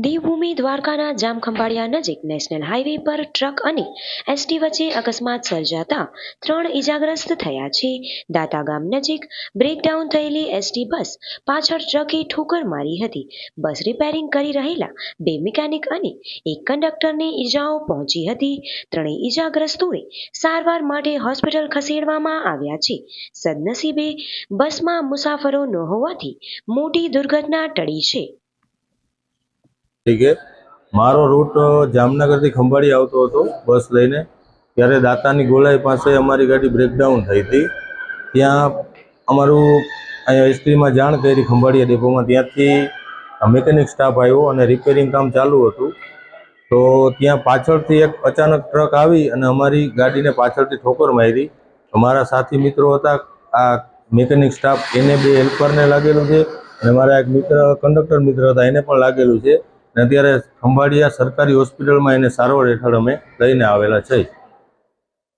દેવભૂમિ દ્વારકાના જામખંભાળિયા નજીક national highway પર ટ્રક અને એસટી વચ્ચે અકસ્માત સર્જાતા 3 ઇજાગ્રસ્ત થયા છે. દાતા ગામ નજીક બ્રેકડાઉન થયેલી એસટી બસ પાછળ ટ્રકે ઠોકર મારી હતી. બસ રિપેરિંગ કરી રહેલા 2 મિકેનિક અને 1 કંડક્ટરને ઇજાઓ પહોંચી હતી. ત્રણેય ઇજાગ્રસ્તોને સારવાર માટે હોસ્પિટલ ખસેડવામાં આવ્યા છે. સદનસીબે બસમાં મુસાફરો ન હોવાથી મોટી દુર્ઘટના ટળી છે. મારો રૂટ જામનગરથી ખંભાળી આવતો હતો બસ લઈને. ત્યારે દાતાની ગોલાઈ પાસે અમારી ગાડી બ્રેકડાઉન થઈ હતી. ત્યાં અમારું અહીંયા એસટીમાં જાણ કરી ખંભાળિયા ડેપોમાં. ત્યાંથી મિકેનિક સ્ટાફ આવ્યો અને રિપેરિંગ કામ ચાલુ હતું. તો ત્યાં પાછળથી એક અચાનક ટ્રક આવી અને અમારી ગાડીને પાછળથી ઠોકર મારી. અમારા સાથી મિત્રો હતા, આ મિકેનિક સ્ટાફ, એને બે હેલ્પરને લાગેલું છે અને મારા એક મિત્ર કંડક્ટર મિત્ર હતા, એને પણ લાગેલું છે. અત્યારે ખંભાળિયા સરકારી હોસ્પિટલમાં એને સારવાર હેઠળ અમે લઈને આવેલા છે.